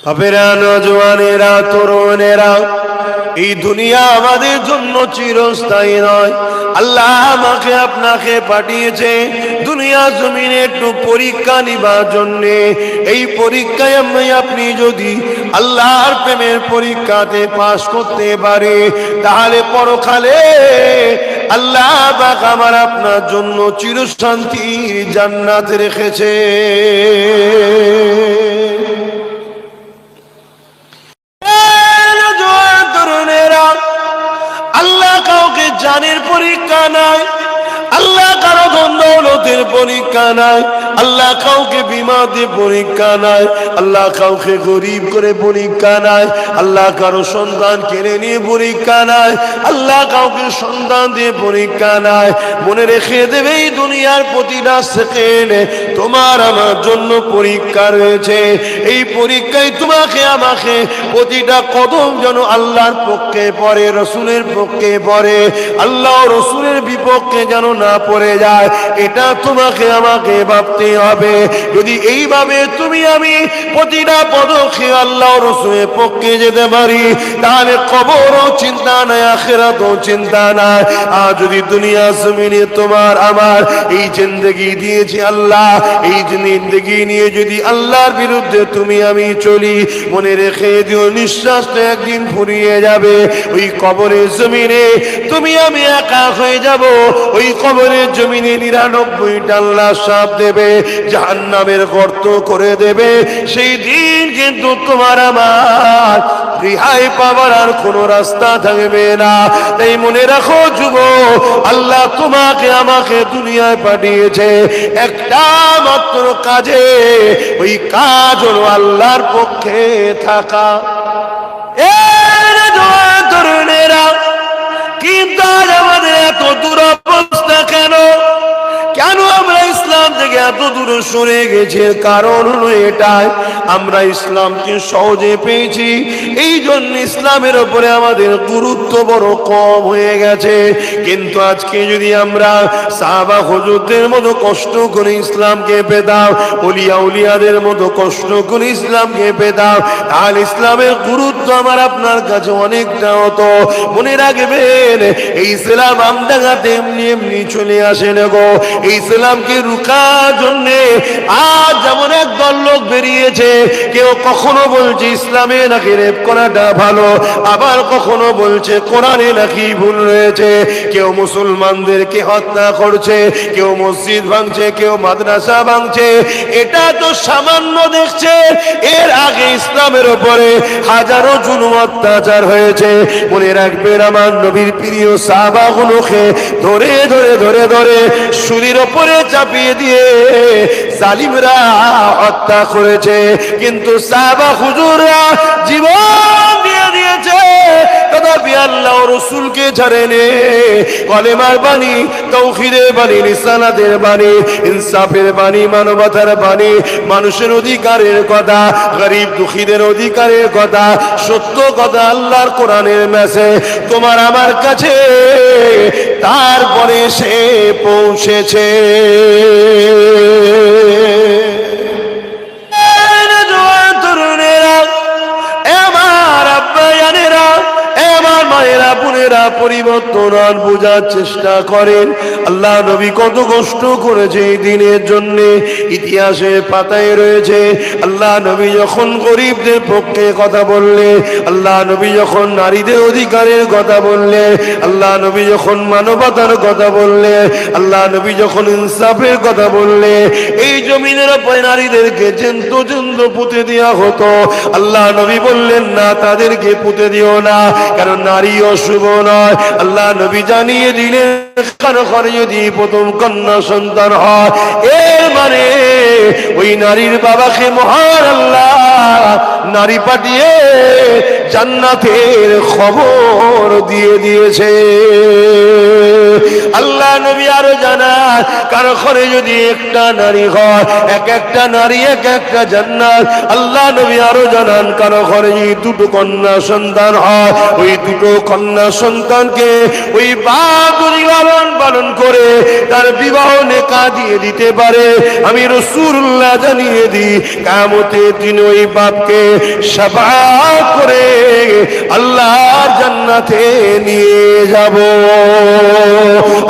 বাপেরা, নওজওয়ানেরা, তরুণেরা, এই দুনিয়া আমাদের জন্য চিরস্থায়ী নয়। আল্লাহ আমাকে আপনাকে পাঠিয়েছে দুনিয়া জমিনে একটু পরীক্ষা নিবার জন্যে। এই পরীক্ষায় আপনি যদি আল্লাহর প্রেমের পরীক্ষাতে পাশ করতে পারে, তাহলে পরকালে আল্লাহ পাক আমার আপনার জন্য চিরশান্তির জান্নাত রেখেছে। আল্লাহ কাউকে জানের পরীক্ষা নাই, আল্লাহ কারো ধন দৌলতের পরীক্ষা নাই, আল্লাহ কাউকে বিমাতে পরীক্ষা নাই, আল্লাহ কাউকে গরিব করে পরীক্ষা নাই, আল্লাহ কারো সন্তান কেড়ে নিয়ে পরীক্ষা নাই, আল্লাহ কাউকে সন্তান দিয়ে পরীক্ষা নাই। মনে রেখে দেবে, এই দুনিয়ার প্রতিটা সেকেন্ডে তোমার আমার জন্য পরীক্ষা রয়েছে। এই পরীক্ষায় তোমাকে আমাকে প্রতিটা কদম যেন আল্লাহর পক্ষে পড়ে, রসুলের পক্ষে পড়ে, আল্লাহ রসুলের বিপক্ষে যেন না পড়ে যায়, এটা তোমাকে আমাকে ভাবতে হবে। যদি এইভাবে তুমি আমি প্রতিটা পদক্ষে আল্লাহ রসুলের পক্ষে যেতে পারি, তাহলে কবরও চিন্তা নাই, আখিরাতও চিন্তা নাই। আর যদি দুনিয়া জমিনে তোমার আমার এই জিন্দেগি দিয়েছি আল্লাহ, এই জিন্দেগি নিয়ে যদি আল্লাহর বিরুদ্ধে তুমি আমি চলি, মনে রেখে দিও নিঃশ্বাসটা একদিন ফুরিয়ে যাবে। ওই কবরের জমিনে তুমি আমি একা হয়ে যাব। ওই কবরের জমিনে 99টা আল্লাহ সাপ দেবে, জাহান্নামের গর্ত করে দেবে। সেই দিন কিন্তু তোমার আমার রেহাই পাবার আর কোনো রাস্তা থাকবে না। তাই মনে রাখো যুবক, আল্লাহ তোমাকে আমাকে দুনিয়ায় পাঠিয়েছে একটা মাত্র কাজে, ওই কাজ হলো আল্লাহর পক্ষে থাকা। তরুণেরা, কিন্তু আজ আমাদের এত দুরবস্থা কেন? কেন আমরা ইসলাম থেকে এত দূরে সরে গেছি? কারণ হলো এটাই, আমরা ইসলামকে সহজে পেয়েছি, এই জন্য ইসলামের উপরে আমাদের গুরুত্ব বড় কম হয়ে গেছে। কিন্তু আজকে যদি আমরা সাহাবা হুজুরদের মতো কষ্ট করে ইসলামকে পেতাম, ওলিয়া উলিয়াদের মতো কষ্ট করে ইসলামকে পেতাম, তাহলে ইসলামের গুরুত্ব আমার আপনার কাছে অনেকটা হতো। মনে রাখবেন, এই ইসলাম আমডাঙ্গাতে এমনি এমনি চলে আসে না গো। এই ইসলামকে রুখার জন্য আজ যেমন একদল লোক বেরিয়েছে, কেউ কখনো বলছে ইসলামে নাকি রেপ করাটা ভালো, আবার কখনো বলছে কোরআনে নাকি ভুল রয়েছে। কেউ মুসলমানদেরকে হত্যা করছে, কেউ মসজিদ ভাঙছে, কেউ মাদ্রাসা ভাঙছে। এটা তো সামান্য দেখছে, এর আগে ইসলামের উপরে হাজারো জুলুম অত্যাচার হয়েছে। মনে রাখবেন, আমার নবীর প্রিয় সাহাবাগুলোকে ধরে ধরে ধরে ধরে শুলির ওপরে চাপিয়ে দিয়ে জালিমরা হত্যা করেছে। কিন্তু সাহাবা হুজুররা জীবন দিয়ে দিয়েছে, তথাপি আল্লাহ রসুলকে ছাড়েনি। কলেমার বাণী, তাওহীদের বাণী, রিসালাতের বাণী, ইনসাফের বাণী, মানবতার বাণী, মানুষের অধিকারের কথা, গরিব দুঃখীদের অধিকারের কথা, সত্য কথা, আল্লাহর কোরআনের মেসেজ তোমার আমার কাছে তারপরে সে পৌঁছেছে। পরিবর্তন বোঝার চেষ্টা করেন। আল্লাহ নবী কত কষ্ট করেছে এই দিনের জন্য, ইতিহাসের পাতায় রয়েছে। আল্লাহ নবী যখন গরিবদের পক্ষে কথা বললে, আল্লাহ নবী যখন নারীদের অধিকারের কথা বললে, আল্লাহ নবী যখন মানবতার কথা বললে, আল্লাহ নবী যখন ইনসাফের কথা বললে, এই জমিনের উপরে নারীদেরকে জেন্ত জেন্ত পুঁতে দেওয়া হতো। আল্লাহ নবী বললেন না, তাদেরকে পুঁতে দিও না, কারণ নারী অশুভ নয়। আল্লাহ নবী জানিয়ে দিলেন, কারো ঘরে যদি প্রথম কন্যা সন্তান হয়, এর মানে ওই নারীর বাবাকে মহান আল্লাহ নারী পাঠিয়ে জান্নাতের খবর দিয়ে দিয়েছে। আল্লাহ নবী আরো জানান, কারো ঘরে যদি একটা নারী হয়, এক একটা নারী এক একটা জান্নাত। আল্লাহ নবী আরো জানান, কারো ঘরে যদি দুটো কন্যা সন্তান হয়, ওই দুটো কন্যা সন্তানকে ওই বাপ যদি লালন পালন করে তার বিবাহ নেকা দিয়ে দিতে পারে, আমি রাসূলুল্লাহ জানিয়ে দিই, কিয়ামতের দিন ওই বাপকে শাফাআত করে আল্লাহর জান্নাতে নিয়ে যাব।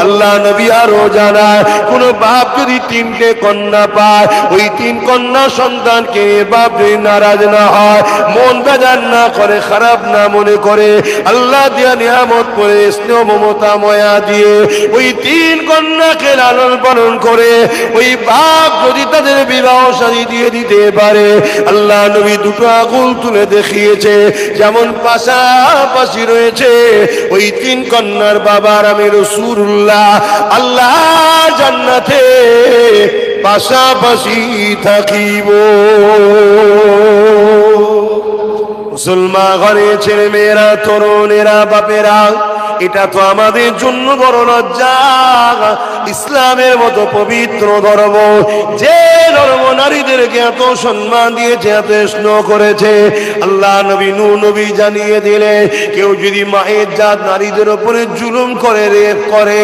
আল্লাহ নবী আরো জানায়, কোন বাপ যদি তিনটে কন্যা পায়, ওই তিন কন্যা সন্তানকে বাপ যদি নারাজ না হয়, মন বেজার না করে, খারাপ না মনে করে, আল্লাহ দিয়া নিয়ামত করে স্নেহ মমতা ময়া দিয়ে ওই তিন কন্যাকে লালন পালন করে ওই বাপ যদি তাদের বিবাহ শাদী দিয়ে দিতে পারে, আল্লাহ নবী দুটো আঙুল তুলে দেখিয়েছে, যেমন পাশাপাশি রয়েছে ওই তিন কন্যার বাবার, আমি রাসূলুল্লাহ আল্লাহ জান্নাতে পাশাপাশি থাকিব। মুসলমান ঘরে ছেলে মেয়েরা, তরুণেরা, বাপেরা, এটা তো আমাদের জন্য বড় লজ্জা। ইসলামের মতো পবিত্র ধর্ম, যে ধর্ম নারীদেরকে এত সম্মান দিয়েছে, এত স্নেহ করেছে, আল্লাহ নবী নূহ নবী জানিয়ে দিলে, কেউ যদি মায়ের জাত নারীদের উপরে জুলুম করে, রেপ করে,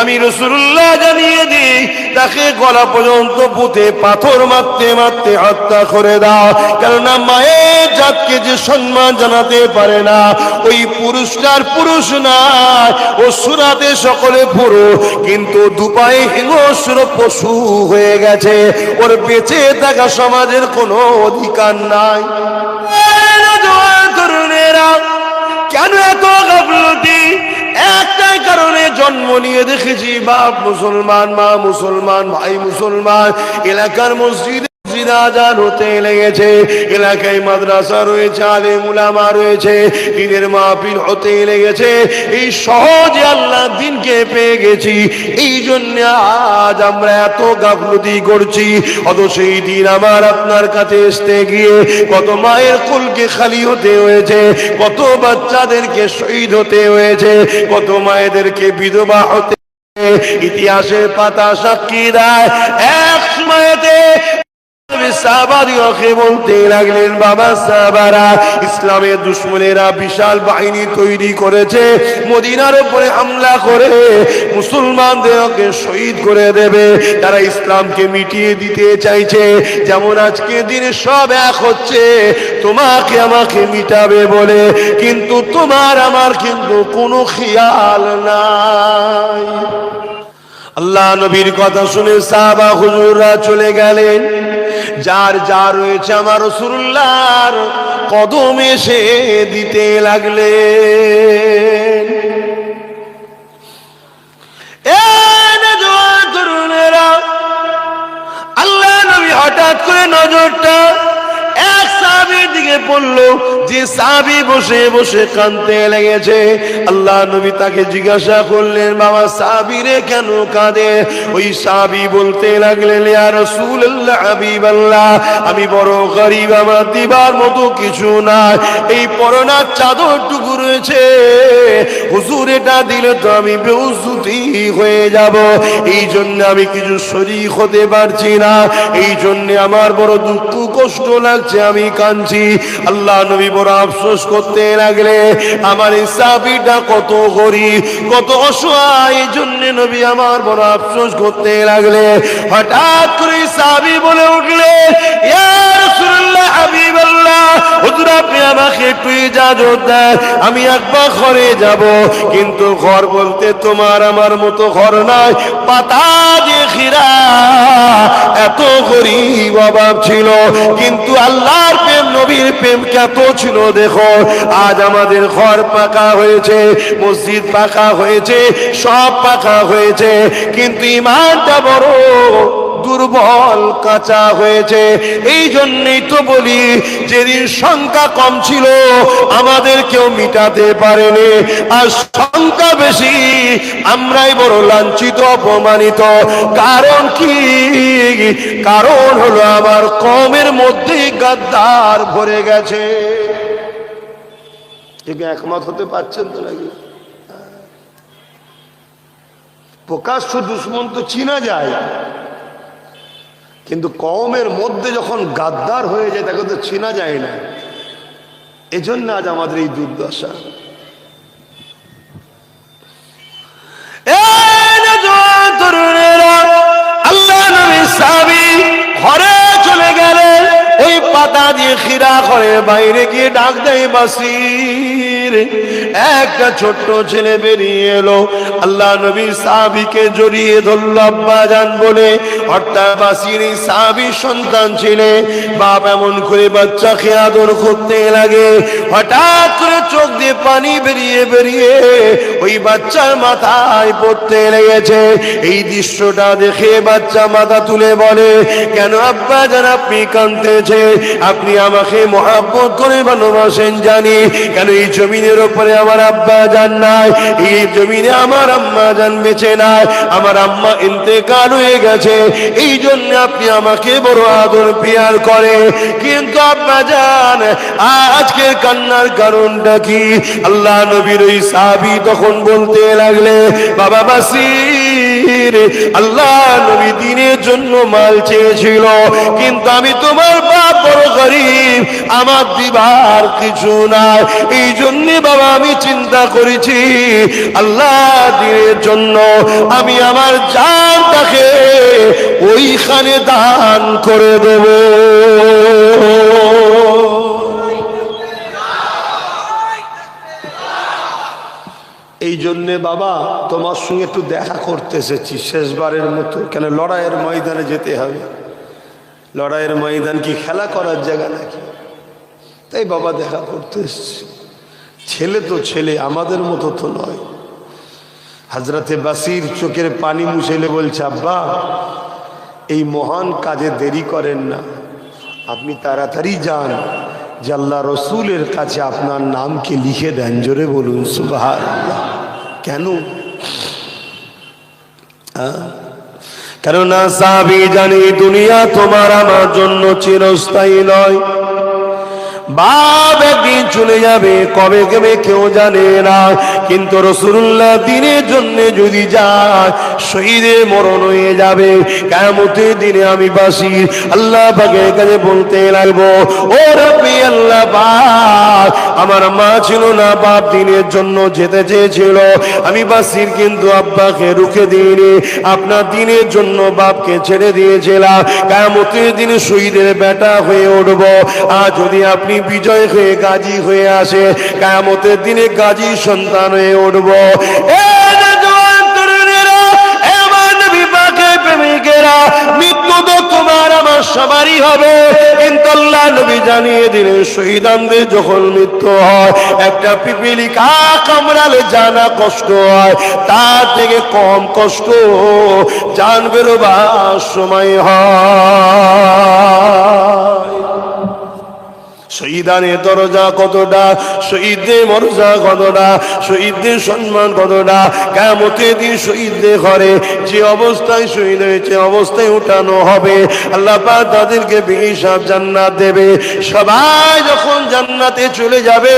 আমি রাসূলুল্লাহ জানিয়ে দিই, তাকে গলা পর্যন্ত পুঁতে পাথর মারতে মারতে হত্যা করে দাও। কেননা মায়ের জাতকে যে সম্মান জানাতে পারে না, ওই পুরুষটার পুরুষ না, ও সুরাতে সকলে পুরো, কিন্তু দুপায়ে হিংস্র পশু হয়ে গেছে, ওর বেঁচে থাকা সমাজের কোনো অধিকার নাই। কেন এত গাফলতি? একটাই কারণে, জন্ম নিয়ে দেখেছি বাপ মুসলমান, মা মুসলমান, ভাই মুসলমান, এলাকার মসজিদ আজান হতে লেগেছে, এলাকায় মাদ্রাসা রয়েছে, আলেম উলামা রয়েছে, দিনের মাহফিল হতে লেগেছে, এই সহজে আল্লাহর দ্বীনকে পেয়ে গেছি, এই জন্য আজ আমরা এত গাফলতি করছি। অথচ সেই দিন আমার আপনার কাছে আসতে গিয়ে কত মায়ের কোলকে খালি হতে হয়েছে, কত বাচ্চাদেরকে শহীদ হতে হয়েছে, কত মায়েদেরকে বিধবা হতে, ইতিহাসের পাতা সাক্ষী দেয়। এক সময়তে বলতে লাগলেন, বাবা সাহাবারা, ইসলামের দুশমনেরা বিশাল বাহিনী তৈরি করেছে, মদিনার উপরে হামলা করে মুসলমানদেরকে শহীদ করে দেবে, তারা ইসলামকে মিটিয়ে দিতে চাইছে। যেমন আজকে দিনে সব এক হচ্ছে তোমাকে আমাকে মিটাবে বলে, কিন্তু তোমার আমার কিন্তু কোনো খেয়াল নাই। আল্লাহ নবীর কথা শুনে সাহাবা হুজুররা চলে গেলেন, যার যা রয়েছে আমার রাসূলুল্লাহর কদমে এসে দিতে লাগলেন। আল্লাহ নবী হঠাৎ করে নজরটা এক সাহাবীর দিকে পড়লো, যে সাহাবী বসে বসে কাঁদতে লেগেছে। আল্লাহ নবী তাকে জিজ্ঞাসা করলেন, বাবা সাহাবীরে কেন কাঁদে? ওই সাহাবী বলতে লাগলেন, ইয়া রাসূলুল্লাহ, হাবিবাল্লাহ, আমি বড় গরীব, আমার দিবার মতো কিছু নাই, এই পরনার চাদরটুকু রয়েছে, হুজুর এটা দিলে তো আমি বেউজ্জতি হয়ে যাব, এই জন্য আমি কিছু শরীক হতে পারছি না, এই জন্য আমার বড় দুঃখ কষ্ট লাগছে, আমি কাঁদছি। আল্লাহ নবী বড় আফসোস করতে লাগলে, আমার এই সাহাবীটা কত গরীব, কত অসহায়, এই জন্য নবী আমার বড় আফসোস করতে লাগলে। হঠাৎ করে সাহাবী বলে উঠলে, ইয়া রাসূলুল্লাহ, হাবিবাল্লাহ, হুজুর আপনি আমাকে একটু ইজাজত দেন, আমি একবার ঘরে যাব। কিন্তু ঘর বলতে তোমার আমার মতো ঘর নয়, পাতা দিয়ে ঘেরা, এত গরীব অভাব ছিল, কিন্তু আল্লাহর প্রেম, নবীর প্রেম কত ছিল দেখো। আজ আমাদের ঘর পাকা হয়েছে, মসজিদ পাকা হয়েছে, সব পাকা হয়েছে, কিন্তু ঈমানটা বড় দুর্বল, কাঁচা হয়েছে। এই জন্যই তো বলি, যেদিন সংখ্যা কম ছিল আমাদের কেউ মিটাতে পারেনি, আর সংখ্যা বেশি আমরাই বড় লাঞ্ছিত, অপমানিত। কারণ কি? কারণ হলো আমার কমের মধ্যে গাদ্দার ভরে গেছে। ঠিক একমত হতে পারছেন তো নাকি? প্রকাশ্য দুশ্মন তো চিনা যায়, কিন্তু কওমের মধ্যে যখন গাদ্দার হয়ে যায় তাকে তো চিনা যায় না। এজন্য আজ আমাদের এই দুর্দশা। আল্লাহ নবী সাহাবী ঘরে চলে গেলেন, ওই পাতা দিয়ে খিরা করে বাইরে গিয়ে ডাক দেয় বাসির। একটা ছোট্ট ছেলে বেরিয়ে এলো, আল্লাহ নবী সাহাবীকে জড়িয়ে ধরল আব্বা জান বলে। অর্থাৎ বাসির এই সাহাবীর সন্তান ছিলে। বাপ এমন করে বাচ্চাকে আদর করতে লাগে, হঠাৎ করে চোখ দিয়ে পানি বেরিয়ে বেরিয়ে ওই বাচ্চার মাথায় পড়তে লেগেছে। এই দৃশ্যটা দেখে বাচ্চা মাথা তুলে বলে, কেন আব্বা জান আপনি কাঁদতেছে? আপনি আমাকে মহব্বত করে ভালোবাসেন জানি, কেন এই জমিনের উপরে আমার আব্বা জান নাই, এই জমিনে আমার আম্মা জান বেঁচে নাই, আমার আম্মা ইন্তেকাল হয়ে গেছে, এই জন্য আপনি আমাকে বড় আদর পেয়ার করে। কিন্তু আব্বা জান আজকে কান্নার কারণটা কি? আল্লাহ নবীর ওই সাহাবী তখন বলতে লাগলে, বাবা বাসির, আল্লাহ নবী দিনের জন্য মাল চেয়েছিল, কিন্তু আমি তোমার বাপ বড় গরীব, আমার দিবার কিছু নাই, এই জন্য বাবা আমি চিন্তা করেছি আল্লাহ দিনের জন্য আমি আমার জানটাকে ওইখানে দান করে দেব। এই জন্যে বাবা তোমার সঙ্গে একটু দেখা করতে এসেছি শেষবারের মতো। কেন লড়াইয়ের ময়দানে যেতে হবে, লড়াইয়ের ময়দান কি খেলা করার জায়গা নাকি? তাই বাবা দেখা করতে এসেছি। ছেলে তো ছেলে, আমাদের মতো তো নয়। হযরতে বাসির চোখের পানি মুছেলে বলছে, আব্বা এই মহান কাজে দেরি করেন না, আপনি তাড়াতাড়ি যান, যে আল্লাহ রসুলের কাছে আপনার নামকে লিখে দেন। জোরে বলুন সুবহানাল্লাহ। কেন? কেননা সাহাবী জানি দুনিয়া তোমার আমার জন্য চিরস্থায়ী নয়। বাপ একদিন চলে যাবে, কবে কবে কেউ জানে না, কিন্তু রাসূলুল্লাহ দিনের জন্য যদি যায় শহীদের মরণ হয়ে যাবে। কিয়ামতের দিনে আমি বাসি আল্লাহ পাকের কাছে বলতে লাগবো, ও রব্বি আল্লাহ পাক, আমার মা ছিল না, বাপ দিনের জন্য যেতে চেয়েছিল, আমি বাসির কিন্তু আব্বাকে রুখে দিইনি, আপনার দিনের জন্য বাপকে ছেড়ে দিয়েছিলাম। কিয়ামতের দিনে শহীদের বেটা হয়ে উঠব। আর যদি আপনি বিজয় হয়ে গাজী হয়ে আসে, কিয়ামতের দিনে গাজী সন্তান হয়ে উঠব। মৃত্যু তো তোমার আমার সবারই হবে, কিন্তু আল্লাহ নবী জানিয়ে দিলেন শহীদানদের যখন মৃত্যু হয়, একটা পিপিলিকা কামড়ালে জানা কষ্ট হয়, তার থেকে কম কষ্ট জান বেরোবার সময় হয়। শহীদানের দরজা কতটা, শহীদদের মর্যাদা কতটা, শহীদদের সম্মান কতটা। কিয়ামতের দিন শহীদদের ঘরে যে অবস্থায় শহীদ হয়েছে অবস্থায় উঠানো হবে, আল্লাহ পাক তাদেরকে বেহিসাব জান্নাত দেবে। সবাই যখন জান্নাতে চলে যাবে,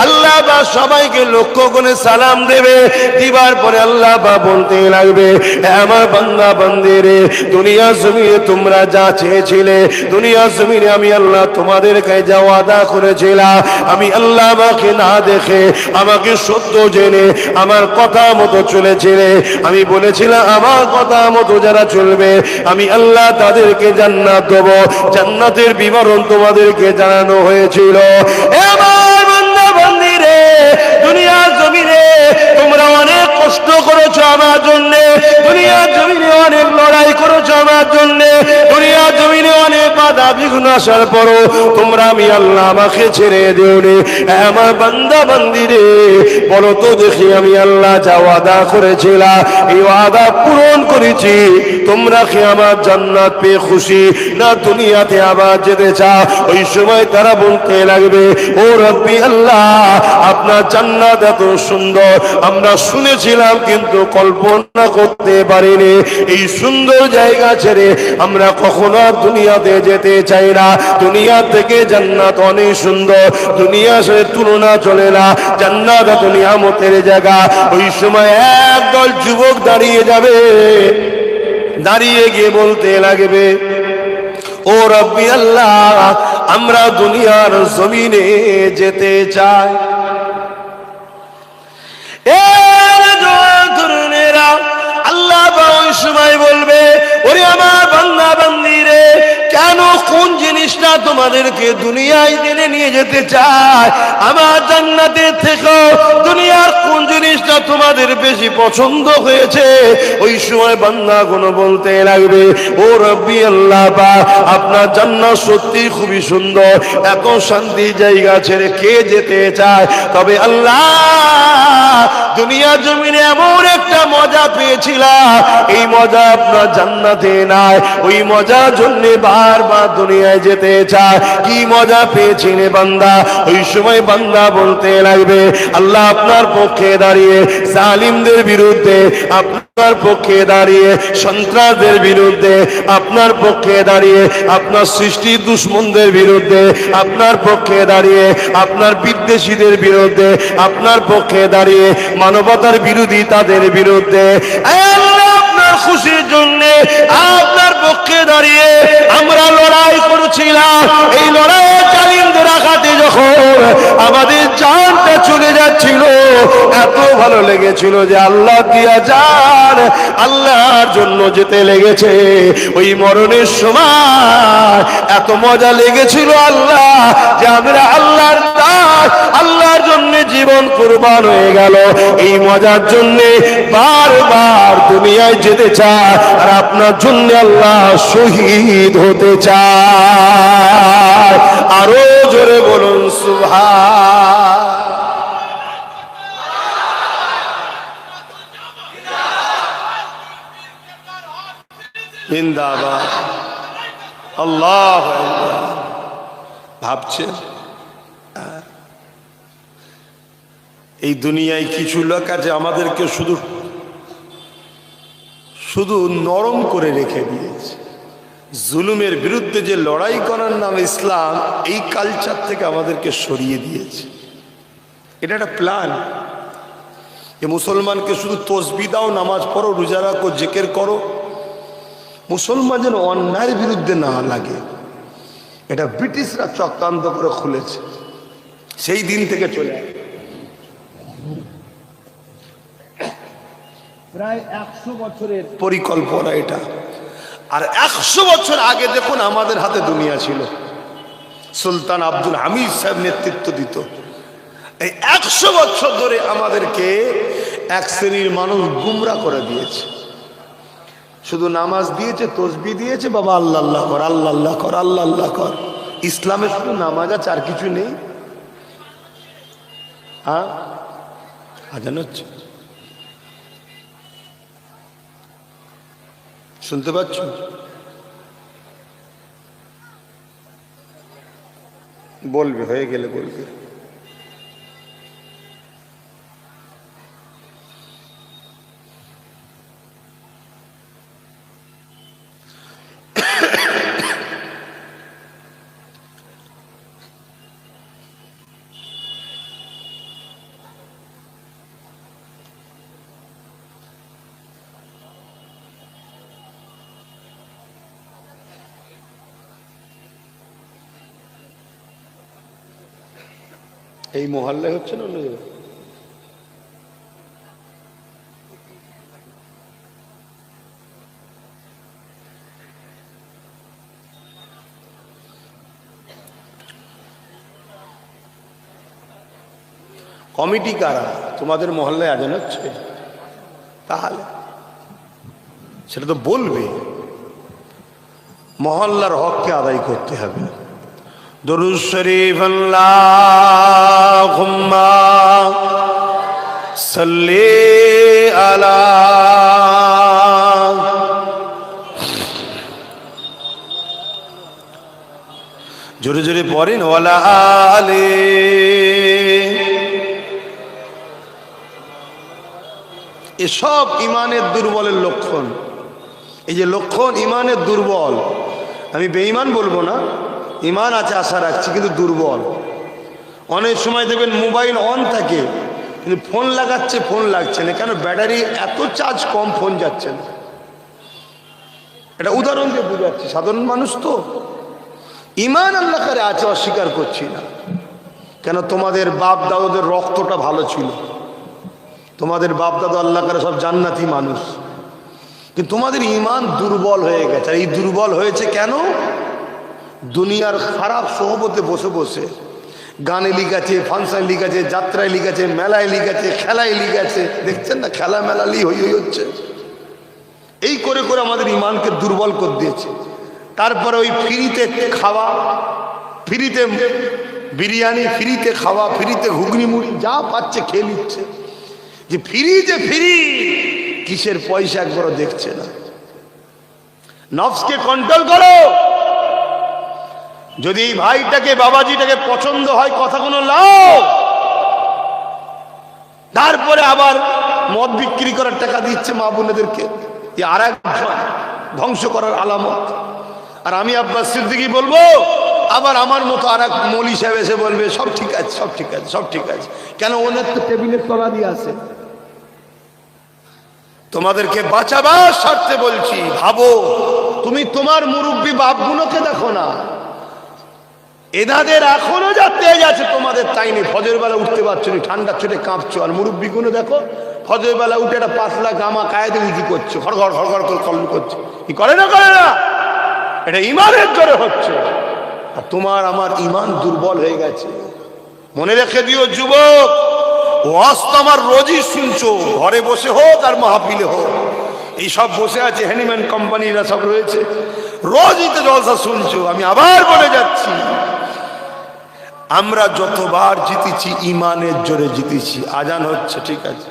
আল্লাহ পাক সবাইকে লক্ষ্য করে সালাম দেবে। দিবার পরে আল্লাহ পাক বলতে লাগবে, আমার বান্দা বান্দিরে, দুনিয়া জমিনে তোমরা যা চেয়েছিলে, দুনিয়া জমিনে আমি আল্লাহ তোমাদের কাছে যাওয়া ওয়াদা করেছিলাম, আমি আল্লাহ আমাকে না দেখে, আমাকে সত্য জেনে আমার কথা মতো চলেছিলে, আমি বলেছিলাম আমার কথা মতো যারা চলবে আমি আল্লাহ তাদেরকে জান্নাত দেব। জান্নাতের বিবরণ তোমাদেরকে জানানো হয়েছিল। আমার বান্দা বান্দীরে, দুনিয়ার জমিনে তোমরা অনেক কষ্ট করেছো আমার জন্য, দুনিয়ার জমিনে অনেক লড়াই করেছো আমার জন্য, দুনিয়ার জমিনে অনেক বাধা বিঘ্ন আসার পরও তোমরা আমি আল্লাহ আমাকে ছেড়ে দিওনি। আমার বান্দা বান্দিরে, বলো তো দেখি আমি আল্লাহ যা ওয়াদা করেছিলাম এই ওয়াদা পূরণ করেছি? তোমরা কি আমার জান্নাত পেয়ে খুশি, না দুনিয়াতে আবার যেতে চাও? ওই সময় তারা বলতে লাগবে, ও রব্বি আল্লাহ, আপনার জান্নাত এত সুন্দর আমরা শুনেছি করেছিলাম কিন্তু কল্পনা করতে পারিনি এই সুন্দর জায়গা ছেড়ে আমরা কখনো আর দুনিয়াতে যেতে চাই না। দুনিয়া থেকে জান্নাত অনেক সুন্দর, দুনিয়ার সাথে তুলনা চলে না। জান্নাত এত নিয়ামতের জায়গা। ওই সময় একদল যুবক দাঁড়িয়ে যাবে, দাঁড়িয়ে গিয়ে বলতে লাগবে, ও রব্বি আল্লাহ, আমরা দুনিয়ার জমিনে যেতে চাই। আল্লাহ ওই সময় বলবে, ওরে আমার বান্দা বান্দি রে, কেন কোন জিনিসটা তোমাদেরকে দুনিয়ায় টেনে নিয়ে যেতে চায়? আমার জান্নাতের থেকে দুনিয়ার কোন জিনিসটা তোমাদের বেশি পছন্দ হয়েছে? ওই সময় বান্দাগুলো বলতে লাগবে, ও রব্বি আল্লাহ, আপনার জান্নাত সত্যি খুবই সুন্দর, এত শান্তি জায়গা ছেড়ে কে যেতে চায়? তবে আল্লাহ, দুনিয়া জমিনে এমন একটা মজা পেয়েছিলাম, এই মজা আপনার জান্নাতে নাই। ওই মজার জন্য বারবার দুনিয়ায় যেতে চায়। কি মজা পেয়েছিলে বান্দা? ওই সময় বান্দা বলতে লাগবে, আল্লাহ আপনার পক্ষে দাঁড়িয়ে জালিমদের বিরুদ্ধে, আপনার পক্ষে দাঁড়িয়ে সন্ত্রাসদের বিরুদ্ধে, আপনার পক্ষে দাঁড়িয়ে আপনার সৃষ্টির দুশ্মনদের বিরুদ্ধে, আপনার পক্ষে দাঁড়িয়ে আপনার বিদ্বেষীদের বিরুদ্ধে, আপনার পক্ষে দাঁড়িয়ে মানবতার বিরোধী তাদের বিরুদ্ধে আপনার খুশির জন্য আপনার পক্ষে দাঁড়িয়ে আমরা লড়াই করেছিলাম। এই লড়াইয়ে জালিমদের আঘাতে যখন আমাদের জানটা চলে যাচ্ছিল, এত ভালো লেগেছিল যে আল্লাহ দিয়া জান আল্লাহর জন্য যেতে লেগেছে। ওই মরণের সময় এত মজা লেগেছিল আল্লাহ, যে আমরা আল্লাহর দাস, আল্লাহর জন্য জীবন কুরবান হয়ে গেল। এই মজার জন্য বারবার দুনিয়ায় যেতে চায়, আর আপনার জন্য আল্লাহ শহীদ হতে চায়। আরো জোরে বলুন সুবহান। জিন্দাবাদ, আল্লাহ। ভাবছেন এই দুনিয়ায় কিছু লোক আছে আমাদেরকে শুধু শুধু নরম করে রেখে দিয়েছে। জুলুমের বিরুদ্ধে যে লড়াই করার নাম ইসলাম, এই কালচার থেকে আমাদেরকে সরিয়ে দিয়েছে। এটা একটা প্ল্যান, যে মুসলমানকে শুধু তসবিহ দাও, নামাজ পড়ো, রোজা রাখো, জিকির করো, মুসলমান যেন অন্যায়ের বিরুদ্ধে না লাগে। এটা ব্রিটিশরা চক্রান্ত করে খুলেছে, সেই দিন থেকে চলে প্রায় 100 বছরের পরিকল্পনা এটা। আর 100 বছর আগে দেখুন আমাদের হাতে দুনিয়া ছিল, সুলতান আব্দুল হামিদ সাহেব নেতৃত্ব দিত। এই 100 বছর ধরে আমাদেরকে এক শ্রেণীর মানুষ গুমরা করে দিয়েছে। শুধু নামাজ দিয়েছে, তসবিহ দিয়েছে, বাবা আল্লাহ আল্লাহ কর, আল্লাহ আল্লাহ কর, আল্লাহ আল্লাহ কর। ইসলামে শুধু নামাজ আছে, আর কিছু নেই। হ্যাঁ, আজান হচ্ছে, শুনতে পাচ্ছ? বলবে, হয়ে গেলে বলবে। এই মহল্লায় হচ্ছে না অন্য জায়গায়? কমিটি কারা? তোমাদের মহল্লায় আজান হচ্ছে, তাহলে সেটা তো বলবে। মহল্লার হককে আদায় করতে হবে। দরুদ শরীফ আল্লাহুম্মা সাল্লি আলা। জোরে জোরে পড়েন, ওয়ালা আলে। এসব ইমানের দুর্বলের লক্ষণ। এই যে লক্ষণ ইমানের দুর্বল, আমি বেঈমান বলবো না, ইমান আছে আশা রাখছি, কিন্তু দুর্বল। অনেক সময় দেখবেন মোবাইল অন থাকে কিন্তু ফোন লাগাচ্ছে, ফোন লাগছে না, কেন? ব্যাটারি এত চার্জ কম, ফোন যাচ্ছে না। এটা উদাহরণ দিয়ে বুঝাচ্ছি, সাধারণ মানুষ তো। ইমান আল্লাহ করে আছে, অস্বীকার করছি না, কেন? তোমাদের বাপ দাদাদের রক্তটা ভালো ছিল, তোমাদের বাপ দাদা আল্লাহ করে সব জান্নাতি মানুষ, কিন্তু তোমাদের ইমান দুর্বল হয়ে গেছে। আর এই দুর্বল হয়েছে কেন? দুনিয়ার খারাপ সোহবতে বসে বসে গানে লিখেছে, ফাংশনে লিখেছে, যাত্রায় লিখেছে, মেলায় লিখেছে, খেলায় লিখেছে, দেখছেন না? খেলা মেলালি হই হচ্ছে। এই করে করে আমাদের ইমানকে দুর্বল করে দিয়েছে। তারপরে ওই ফ্রিতে খাওয়া, ফ্রিতে বিরিয়ানি, ফ্রিতে খাওয়া, ফ্রিতে ঘুগনি মুড়ি যা পাচ্ছে খেয়ে নিচ্ছে। যে ফ্রি, যে ফ্রি, কিসের পয়সা একবারও দেখছে না। নফসকে কন্ট্রোল করো। যদি এই ভাইটাকে, বাবাজিটাকে পছন্দ হয়, কথা কোনো লাও, তারপরে আবার মদ বিক্রি করার টাকা দিচ্ছে মা বোনেদেরকে, আর এক ধ্বংস করার আলামত। আর আমি আব্বাস সিদ্দিকী বলবো, আবার আমার মতো আর এক মৌলী সাহেব এসে বলবে সব ঠিক আছে, সব ঠিক আছে, সব ঠিক আছে। কেন? ওনার তো টেবিলের তলা দিয়ে আছে। তোমাদেরকে বাঁচাবার স্বার্থে বলছি, ভাবো, তুমি তোমার মুরব্বী বাপগুলোকে দেখো না, এনাদের এখনো যা তেজ আছে তোমাদের তাই নেই। ফজর বেলা উঠতে পারছো না, ঠান্ডা ছোটে কাঁপছো। আর মুরব্বী গুলো দেখো, ফজর বেলা উঠে একটা পাতলা গামা কায়েদে উঁচু করছো, ঘড়ঘড় ঘড়ঘড় করে কল্লু করছে। কি করে না, করে না? এটা ইমানের জোরে হচ্ছে। আর তোমার আমার ইমান দুর্বল হয়ে গেছে। মনে রেখে দিও যুবক, ওয়াজ তো আমার রোজই শুনছো, ঘরে বসে হোক আর মাহফিলে হোক। এই সব বসে আছে হ্যানিম্যান কোম্পানিরা সব রয়েছে, রোজই তো জলসা শুনছো। আমি আবার বলে যাচ্ছি, আমরা যতবার জিতেছি ইমানের জোরে জিতেছি। আজান হচ্ছে, ঠিক আছে।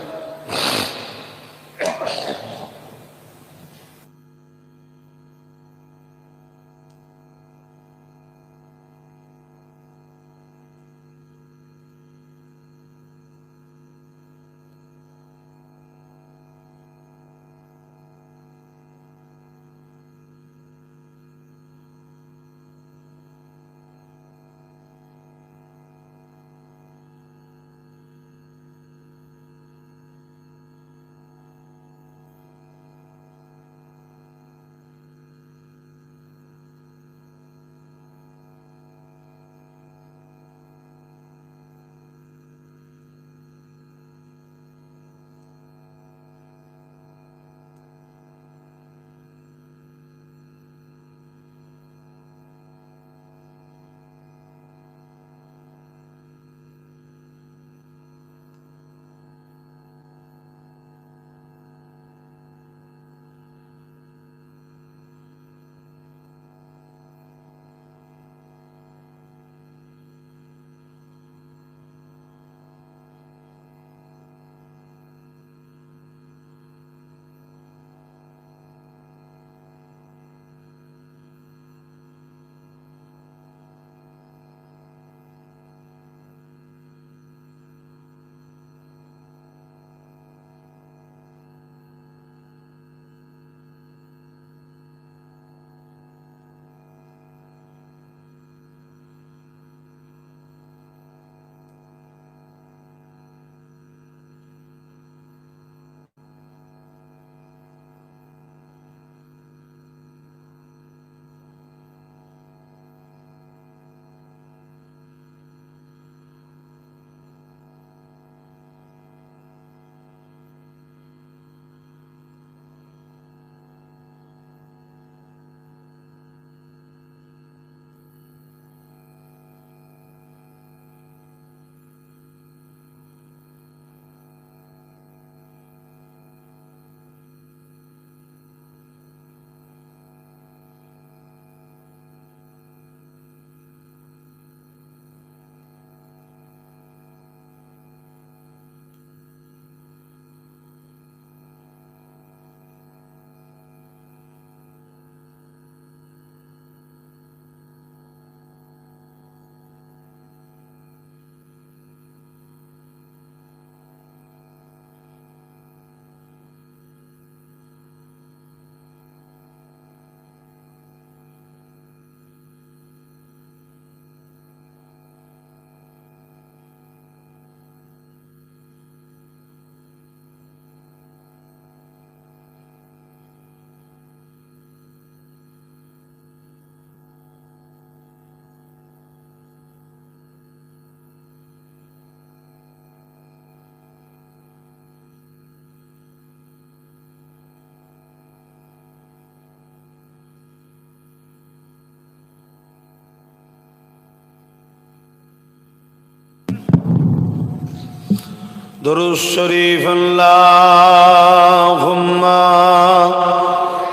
दुरूद शरीफ अल्लाहुम्मा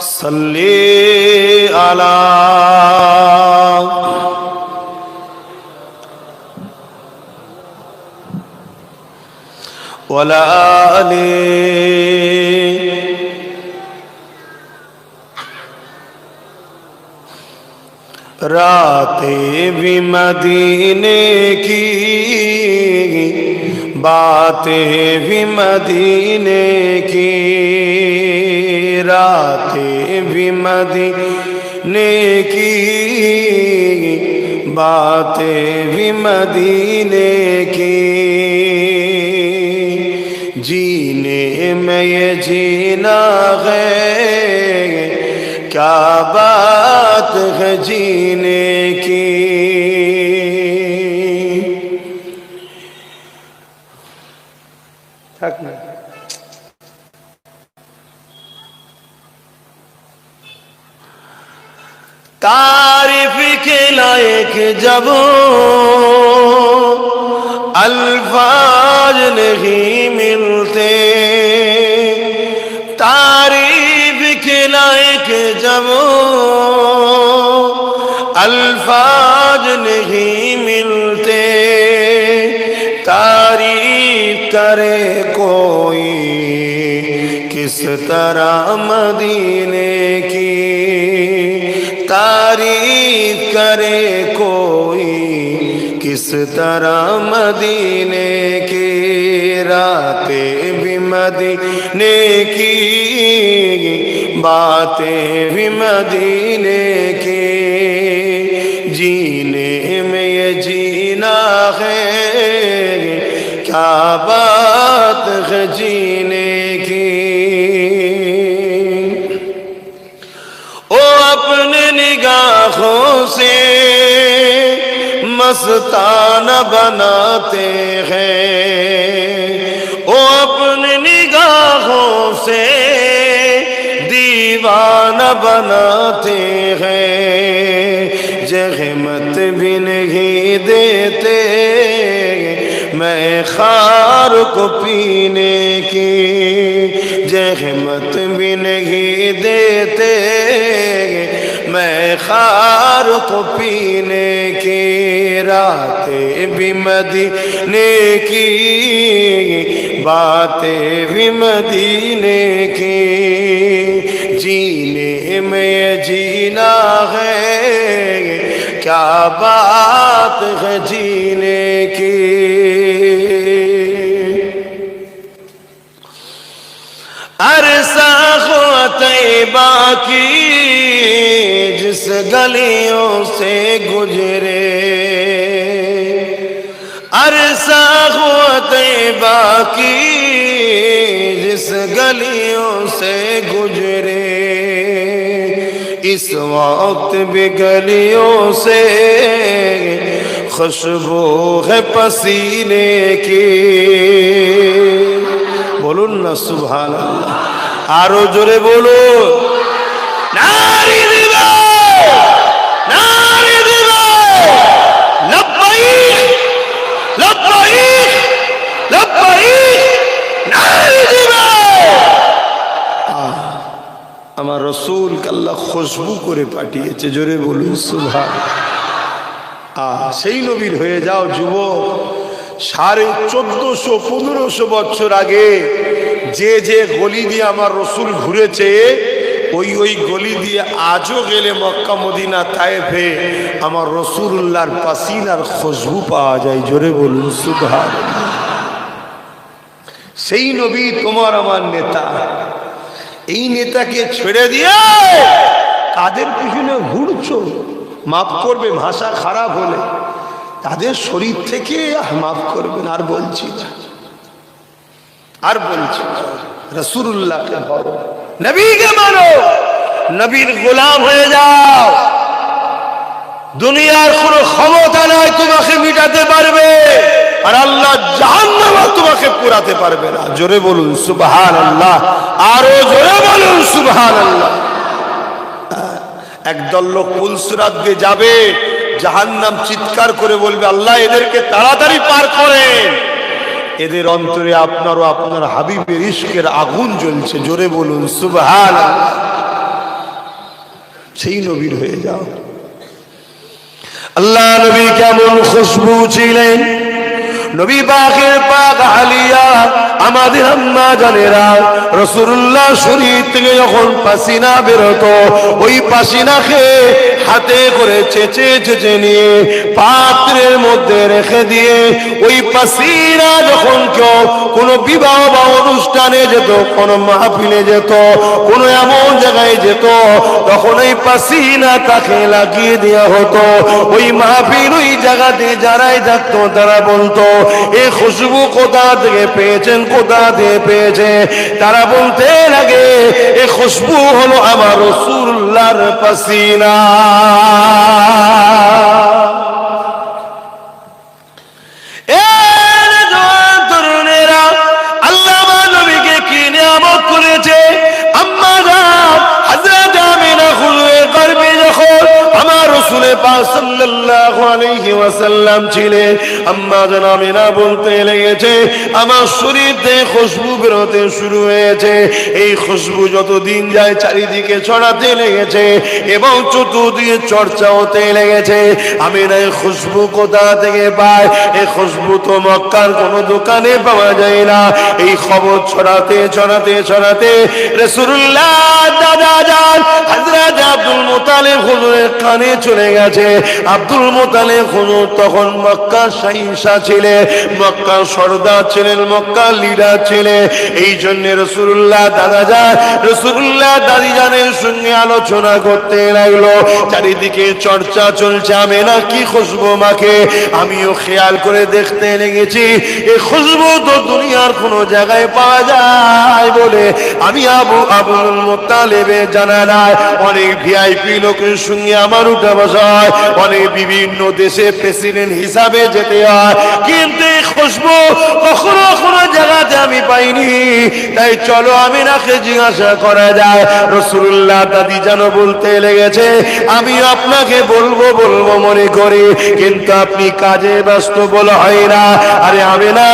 सल्ली अला वला आली रातें भी मदीने की बातें भी मदीने की रातें भी मदीने की बातें भी मदीने की जीने में ये जीना है क्या बात है जीने की थक ना तारीफ के लायक जब अल्फाज नहीं मिलते तारीफ के लायक जब अल्फाज नहीं मिलते तारीफ करे कोई किस तरह मदीने की तारीफ करे कोई किस तरह मदीने की रातें भी मदीने की बातें भी मदीने की जीने में ये जीना है क्या बात है जीने की ओ अपने निगाहों से मस्ताना बनाते हैं ओ अपनी निगाहों से दीवाना बनाते हैं जहमत भी नहीं देते मैं खार को पीने की जहमत भी नहीं देते मैं खार को पीने की रातें भी मदीने की बातें भी मदीने की जीने में जीना है क्या बात है जीने की अरसा तैबा की जिस गलियों से गुजरे अरसा तैबा की जिस गलियों से गुजरे इस वक्त भी गलियों से खुशबू है पसीने की बोलून ना सुभान अल्लाह आरो जोरे बोलो नारी दिवा लब्बाइक लब्बाइक लब्बाइक नारी दिवा আমার রাসূলকে আল্লাহ খুশবু করে পাঠিয়েছে জোরে বলুন সুবহান সেই নবীর হয়ে যাও যুবক 1450-1500 বছর আগে যে যে গলি দিয়ে আমার রসুল ঘুরেছে ওই ওই গলি দিয়ে আজও গেলে মক্কা মদিনা তায়েফে আমার রসুলুল্লাহর পাসিনার খুশবু পাওয়া যায় জোরে বলুন সুবহানাল্লাহ সেই নবী তোমার আমার নেতা এই নেতাকে ছেড়ে দিয়ে কাদের পিছনে ঘুরছো মাফ করবে ভাষা খারাপ হলে তাদের শরীর থেকে মাফ করবেন আর বলছি না রাসূলুল্লাহকে ধরো নবীকে মানো নবীর গোলাম হয়ে যাও দুনিয়ার কোনো ক্ষমতা নাই তোমাকে মিটাতে পারবে আর আল্লাহ জাহান্নাম তোমাকে পুরাতে পারবে না জোরে বলুন সুবহানাল্লাহ আরো জোরে বলুন সুবহানাল্লাহ একদল লোক পুলসিরাত দিয়ে যাবে জাহান্নাম চিৎকার করে বলবে আল্লাহ এদেরকে তাড়াতাড়ি পার করেন এদের অন্তরে আপনার ও আপনার হাবিবের ইশকের আগুন জ্বলছে। জোরে বলুন সুবহানাল্লাহ। সেই নবীর হয়ে যাও। আল্লাহ নবী কেমন খুশবু ছিলেন, নবী পাকের পাক আলিয়া আমাদের আম্মা জানেরা রাসূলুল্লাহ শরীর থেকে যখন পাসিনা বেরোতো, ওই পাসিনাকে হাতে করে চেঁচে চেঁচে নিয়ে পাত্রের মধ্যে রেখে দিয়ে ওই পাসিনা যখন কেউ কোনো বিবাহ বা অনুষ্ঠানে যেত, কোনো মাহফিলে যেত, কোনো এমন জায়গায় যেত, তখন ওই পাসিনা তাকে লাগিয়ে দেওয়া হতো। ওই মাহফিল ওই জায়গাতে যারাই থাকতো তারা বলতো, এই খুশবু কোথা থেকে পেয়েছেন, কোথা থেকে পেয়েছে? তারা বলতে লাগে, এই খুশবু হলো আমার রাসূলুল্লাহর পাসিনা। তরুণেরা, আল্লাহ আমার নবীকে কি নিয়ামত করেছে। আম্মা জান হযরত আমিনা খুলুয়ে গর্ভে যখন আমার রাসূল পাক সাল্লাল্লাহু আলাইহি ওয়াসাল্লাম ছিলেন, আম্মা জান আমিনা বলতে লেগেছে, আমার শরীর থেকে খুশবু বেরোতে শুরু হয়েছে। এই খুশবু যত দিন যায় চারিদিকে ছড়াতে লেগেছে এবং চতুর্দিকে চর্চা হতে লেগেছে। আমিনা এই খুশবু কোথা থেকে পায়? এই খুশবু তো মক্কার কোনো দোকানে পাওয়া যায় না। এই খবর ছড়াতে ছড়াতে ছড়াতে রাসূলুল্লাহ দাদা জান হযরত আব্দুল মুত্তালিব হুজুরের কানে চলে গেছে। আব্দুল মুত্তালিব হুজুর তখন মক্কার শাহিনশাহ ছিলেন, মক্কার সর্দার ছিলেন, মক্কার লিডার ছিলেন। এই জন্য রাসূলুল্লাহ দাদা জান রাসূলুল্লাহ দাদি জানের সঙ্গে আলোচনা করতে লাগলো। চারিদিকে চর্চা চলছে, আমিনা কি খুশবু মাখে। আমিও খেয়াল করে দেখতে লেগেছি, এই খুশবু তো দুনিয়ার কোনো জায়গায় পাওয়া যায় বলে আমি আবুল মুত্তালিবের জানা নাই। অনেক ভিআইপি লোকের সঙ্গে আমার উঠা বসা হয়, অনেক বিভিন্ন দেশে প্রেসিডেন্ট হিসাবে যেতে হয়, কিন্তু এই খুশবু কখনো কোনো জায়গাতে আমি পাইনি। তাই চলো আমিনাকে জিজ্ঞাসা করা যায়। রাসূলুল্লাহ দাদি যেন বলতে লেগেছে, আমি আপনাকে বলবো বলবো মনে করি, কিন্তু আপনি কাজে ব্যস্ত বলা হয় না। আরে আমিনা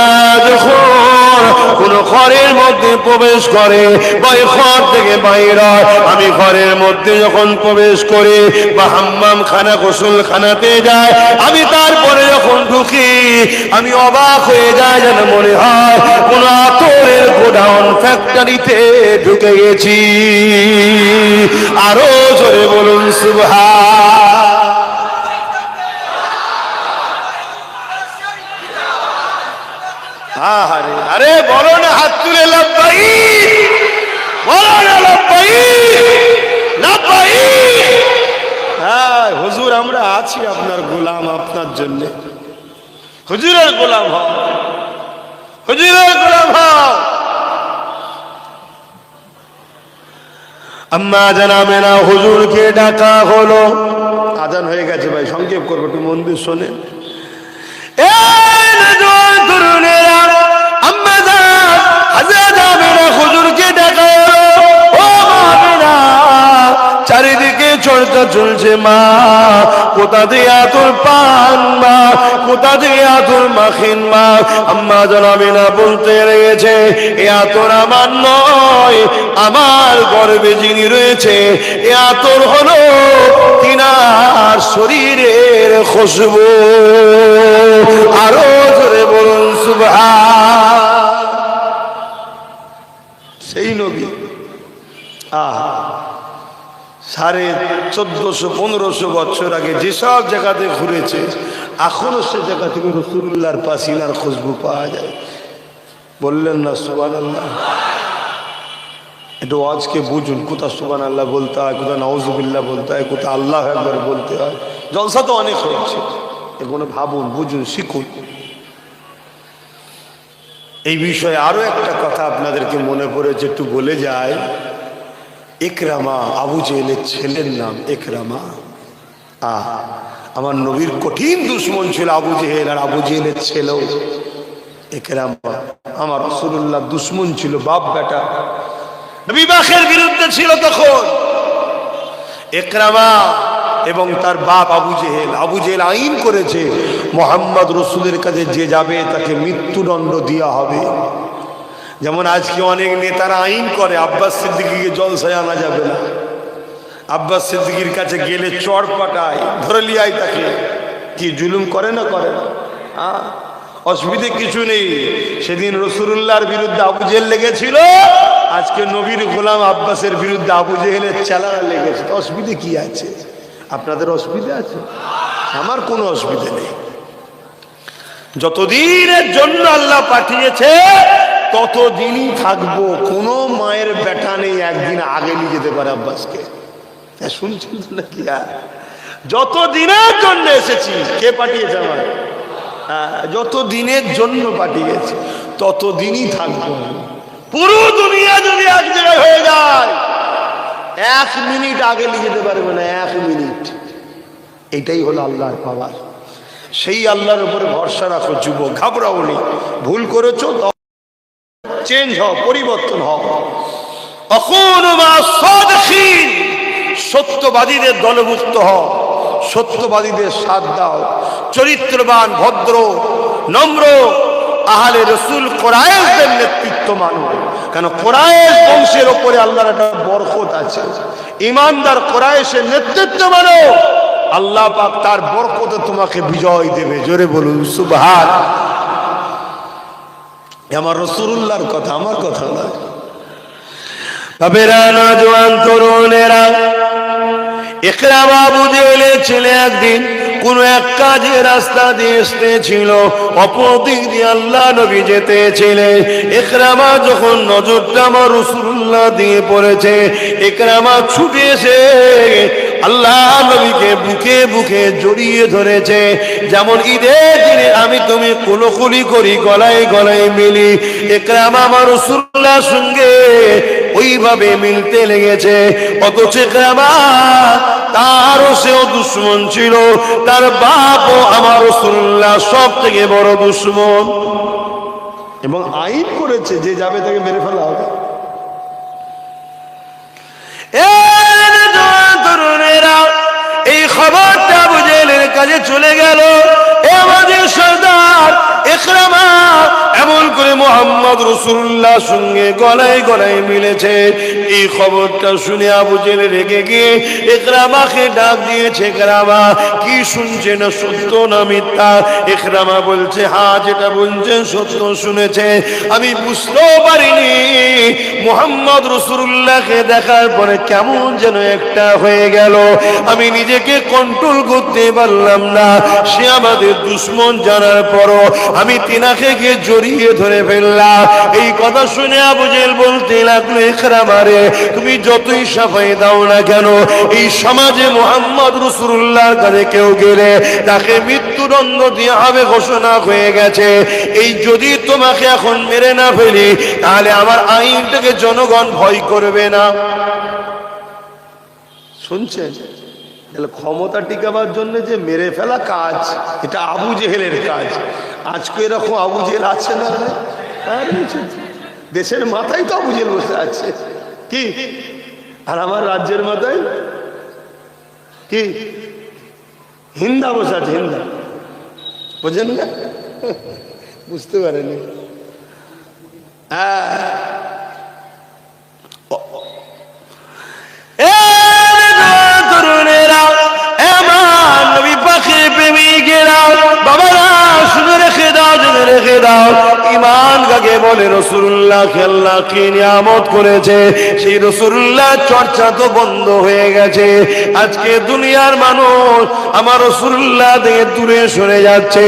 যখন কোন ঘরের মধ্যে প্রবেশ করে বা ঘর থেকে বাইর হয়, আমি ঘরের মধ্যে যখন প্রবেশ করি বা হাম্মাম খানা গোসল খানাতে যায়, আমি তারপরে যখন ঢুকি আমি অবাক হয়ে যায়, যেন মনে হয় কোন আতরের গোডাউন ফ্যাক্টরিতে ঢুকে গেছি। আরো জোরে বলুন সুবহান। আরে আরে বলো না, হাত তুলে লাব্বাইক, বলো না লাব্বাইক লাব্বাইক। হ্যাঁ হুজুর, আমরা আছি আপনার গোলাম, আপনার জন্য। হুজুরের গোলাম হও, হুজুরের গোলাম হও। আম্মা জান আমিনা হুজুরকে ডাকা হলো। আজান হয়ে গেছে ভাই, সংক্ষেপ করবো, একটু মন দিয়ে শোনেন। হুজুরকে ডাকা হলো। ও আমিনা, চারিদিকে চর্চা চলছে, মা কোথা দিয়ে আতর পান, মা কোথা দিয়ে আতর মাখেন মা। আম্মা জান আমিনা বলতে লেগেছে, এ আতর আমার নয়, আমার গর্ভে যিনি রয়েছে এ আতর হলো তিনার শরীরের খুশবু। আরো জোরে বলুন সুবহান। সেই নবী 1450-1500 বছর আগে যেসব জায়গাতে ঘুরেছে, এখনো সে জায়গা থেকে রাসূলুল্লাহর পাসিনার খুশবু পাওয়া যায়। বললেন না সুবহানাল্লাহ? একটু আজকে বুঝুন, কোথা সুবহানাল্লাহ বলতে হয়, কোথা নাউজুবিল্লাহ বলতে হয়, কোথা আল্লাহু আকবার বলতে হয়। জলসা তো অনেক হচ্ছে, এগুলো ভাবুন, বুঝুন, শিখুন। এই বিষয়ে আরো একটা কথা আপনাদেরকে মনে পড়েছে, একটু বলে যায়। ইকরামা, আবু জেহেলের ছেলের নাম ইকরামা। আমার নবীর কঠিন দুশমন ছিল আবু জেহেল, আর আবু জেহেলের ছেলেও ইকরামা আমার রাসূলুল্লাহ দুশমন ছিল, বাপ বেটা নবী পাকের বিরুদ্ধে ছিল। তখন ইকরামা এবং তার বাপ আবু জেহেল। আবু জেহেল আইন করেছে মোহাম্মদ রসুলের কাছে যে যাবে তাকে মৃত্যুদণ্ড দেওয়া হবে। যেমন আজকে অনেক নেতারা আইন করে আব্বাস সিদ্দিকীকে জলসায় আনা যাবে না, আব্বাস সিদ্দিকীর কাছে গেলে চড় পাটায়, ধরে লিয়াই তাকে। কি জুলুম করে না করে না? অসুবিধে কিছু নেই। সেদিন রসুলুল্লাহর বিরুদ্ধে আবু জেহেল লেগেছিল, আজকে নবীর গোলাম আব্বাসের বিরুদ্ধে আবু জেহেলের চেলারা লেগেছে। অসুবিধে কি আছে? আপনাদের অসুবিধা আছে? আমার কোনো অসুবিধা নেই। যতদিনের জন্য আল্লাহ পাঠিয়েছে ততদিনই থাকবো। কোনো মায়ের বেটা নেই একদিন আগে নিয়ে যেতে পারে আব্বাসকে। শুনছেন নাকি? যতদিনের জন্য এসেছি, কে পাঠিয়েছে আমার? যত দিনের জন্য পাঠিয়েছে ততদিনই থাকবো। পুরো দুনিয়া যদি এক জায়গায় হয়ে যায়, 1 মিনিট আগে নিয়ে যেতে পারবে না, 1 মিনিট। এটাই হলো আল্লাহর পাওয়ার। সেই আল্লাহর উপরে ভরসা রাখো যুবক, ঘাবড়াও নি। ভুল করেছো তো চেঞ্জ হও, পরিবর্তন হও। সত্যবাদীদের দলভুক্ত হও, সত্যবাদীদের সাথ দাও। চরিত্রবান, ভদ্র, নম্র আহলে রসুল কোরআনের নেতৃত্ব মানো। কেন কোরআন বংশের ওপরে আল্লাহর একটা বরকত আছে। ইমানদার কোরআনের নেতৃত্ব মানো, আল্লাহ পাক তার বরকতে তোমাকে বিজয় দেবে। জোরে বলুন সুবহান। আমার রাসূলুল্লাহর কথা, আমার কথা না। বাবেরা, নওজোয়ান তরুণেরা, ইকরামা আবু জেহেলের ছেলে একদিন কোন এক কাজে রাস্তা দিয়ে এসেছিল, অপর দিক দিয়ে আল্লাহ নবী যেতেছিলেন। ইকরামা যখন নজরটা আমার রাসূলুল্লাহ দিয়ে পড়েছে, ইকরামা ছুটে এসে আল্লাহ নবীকে বুকে বুকে জড়িয়ে ধরেছে। যেমন ঈদের দিনে আমি তুমি কোলাকুলি করি, গলায় গলায় মিলি, ইকরামা আমার রাসূলুল্লাহর সঙ্গে ওইভাবে মিলতে লেগেছে। অথচ ইকরামা তারও সেও দুশ্মন ছিল, তার বাপও আমার রাসূলুল্লাহ সব থেকে বড় দুশ্মন। এবং আইন করেছে যে যাবে তাকে মেরে ফেলা হবে। এই খবরটা আবু জেহেলের কাছে চলে গেল। আমাদের সর্দার ইকরামা এমন করে মুহাম্মদ রাসূলুল্লাহর সঙ্গে গলায় গলায় মিলেছে। এই খবরটা শুনে আবু জেহেল রেগে গিয়ে ইকরামাকে ডাক দিয়েছে। ইকরামা, কি শুনছে না সত্য না মিথ্যা? ইকরামা বলছে, হ্যাঁ যেটা বলছেন সত্য শুনেছে। আমি বুঝতেও পারিনি মুহাম্মদ রাসূলুল্লাহকে দেখার পরে কেমন যেন একটা হয়ে গেল, আমি নিজেকে কন্ট্রোল করতে পারলাম না। সে আমাদের দুশ্মন জানার পরও আমি তিনাকে গিয়ে জড়িয়ে ধরে ফেললাম। এই কথা শুনে আবু জেহেল বলতে লাগলো, ইকরামা রে, তুমি যতই সাফাই দাও না কেন, এই সমাজে মুহাম্মদ রাসূলুল্লাহর কাছে কেউ গেলে তাকে মৃত্যুদণ্ড দেওয়া হবে ঘোষণা হয়ে গেছে। এই যদি তোমাকে এখন মেরে না ফেলি, তাহলে আমার আইনটাকে জনগণ ভয় করবে না। শুনছেন? ক্ষমতা টিকাবার জন্য যে মেরে ফেলা কাজ, এটা আবু জেহেলের কাজ। আজকে এরকম আবু জেহেল আছে না? দেশের মাথায় তো আবু জেহেল বসে আছে। কি? আর আমার রাজ্যের মাথায় কি হিন্দা বসে আছে। হিন্দা বোঝেন না? বুঝতে পারেনি? ইমান কাকে বলে? রাসূলুল্লাহকে আল্লাহ কি নিয়ামত করেছে, সেই রাসূলুল্লাহ চর্চা তো বন্ধ হয়ে গেছে। আজকে দুনিয়ার মানুষ আমার রাসূলুল্লাহ থেকে দূরে সরে যাচ্ছে।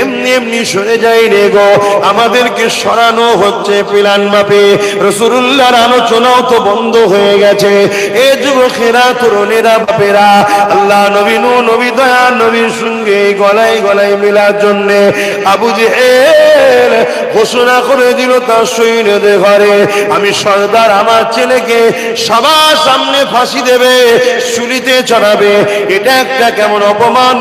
এমনি এমনি সরে যাই রে গো, আমাদেরকে সরানো হচ্ছে প্ল্যান মাপে। রাসূলুল্লাহর আলোচনাও তো বন্ধ হয়ে গেছে। এ যুবকেরা, তরুণেরা, বাপেরা, আল্লাহ নবী নূহ নবী দয়া নবীর সঙ্গে গলায় গলায় মিলার জন্য আবু জেহেল ঘোষণা ঘোষণা করে দিল তার সৈন্যদের ঘরে, আমি সর্দার আমার ছেলেকে সবার সামনে ফাঁসি দেবে, শুলিতে চড়াবে। এটা একটা কেমন অপমান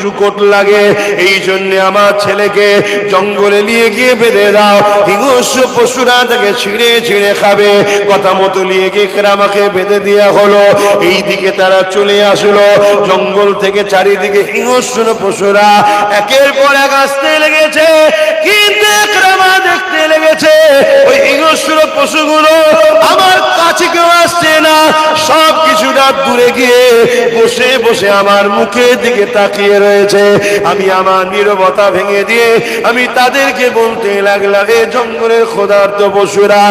সুকট লাগে, এই জন্য আমার ছেলেকে জঙ্গলে নিয়ে গিয়ে বেঁধে দাও, হিংস্র পশুরা তাকে ছিঁড়ে ছিঁড়ে খাবে। কথা মতো নিয়ে গিয়ে আমাকে বেঁধে দেওয়া হলো। এই দিকে তারা চলে আসলো, জঙ্গল থেকে চারিদিকে হিংস্র পশুরা একের পর এক আসতে লেগেছে, কিন্তু একরামা দেখতে লেগেছে ওই হিংস্র পশুগুলো আমার কাছে কেউ আসছে না, সব কিছুটা দূরে গিয়ে বসে বসে আমার মুখের দিকে তাকিয়ে রয়েছে। আমি আমার নীরবতা ভেঙে দিয়ে আমি তাদেরকে বলতে লাগলাম, এ জঙ্গলের ক্ষুধার্ত পশুরা,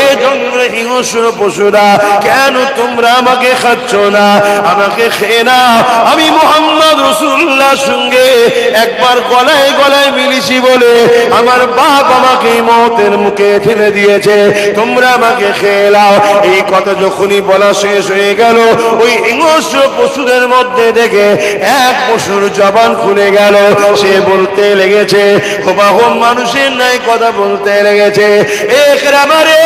এ জঙ্গলের হিংস্র পশুরা, কেন তোমরা আমাকে খাচ্ছ না? আমাকে খেয়ে না। আমি মুহাম্মদ রাসূলুল্লাহর সঙ্গে একবার গলায় গলায় মিলেছি বলে আমার বাপ আমাকে মওতের মুখে ঠেলে দিয়েছে, তোমরা আমাকে খেয়ে নাও। এই কথা যখনই বলা শেষ হয়ে গেল, ওই হিংস্র পশুদের মধ্যে দেখে এক পশুর জবান খুলে গেল। সে বলতে লেগেছে, হুবহু মানুষের নাই কথা বলতে লেগেছে, একরামারে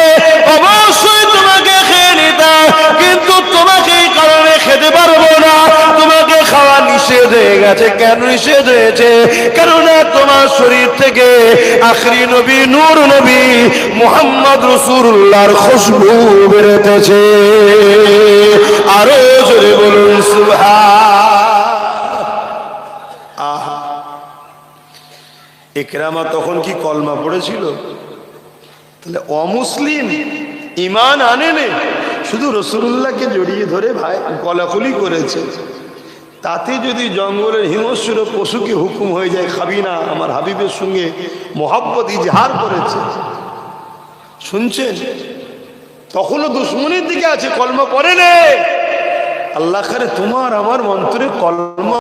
অবশ্যই তোমাকে খেয়ে নিতাম, কিন্তু তোমাকে এই কারণে খেতে পারবো না, তোমাকে খাওয়া নিষেধ হয়ে গেছে। কেন নিষেধ হয়েছে? কেননা তোমার শরীর থেকে আখরি নবী নূর নবী মুহাম্মদ রাসূলুল্লাহর খুশবু বেরোতেছে। আরো জোরে বলুন সুবহান। ইকরামা তখন কি কলমা পড়েছিল? তাহলে অমুসলিম, ইমান আনেনি, শুধু রাসূলুল্লাহকে জড়িয়ে ধরে ভাই কলাকলি করেছে। তাতে যদি জঙ্গলের হিংস্র পশুকে হুকুম হয়ে যায় খাবি না, আমার হাবিবের সঙ্গে মোহাব্বত ইজহার করেছে, শুনছেন? তখনও দুশ্মনের দিকে আছে, কলমা পড়ে নে। আল্লাহ করে তোমার আমার মন্ত্রে কলমা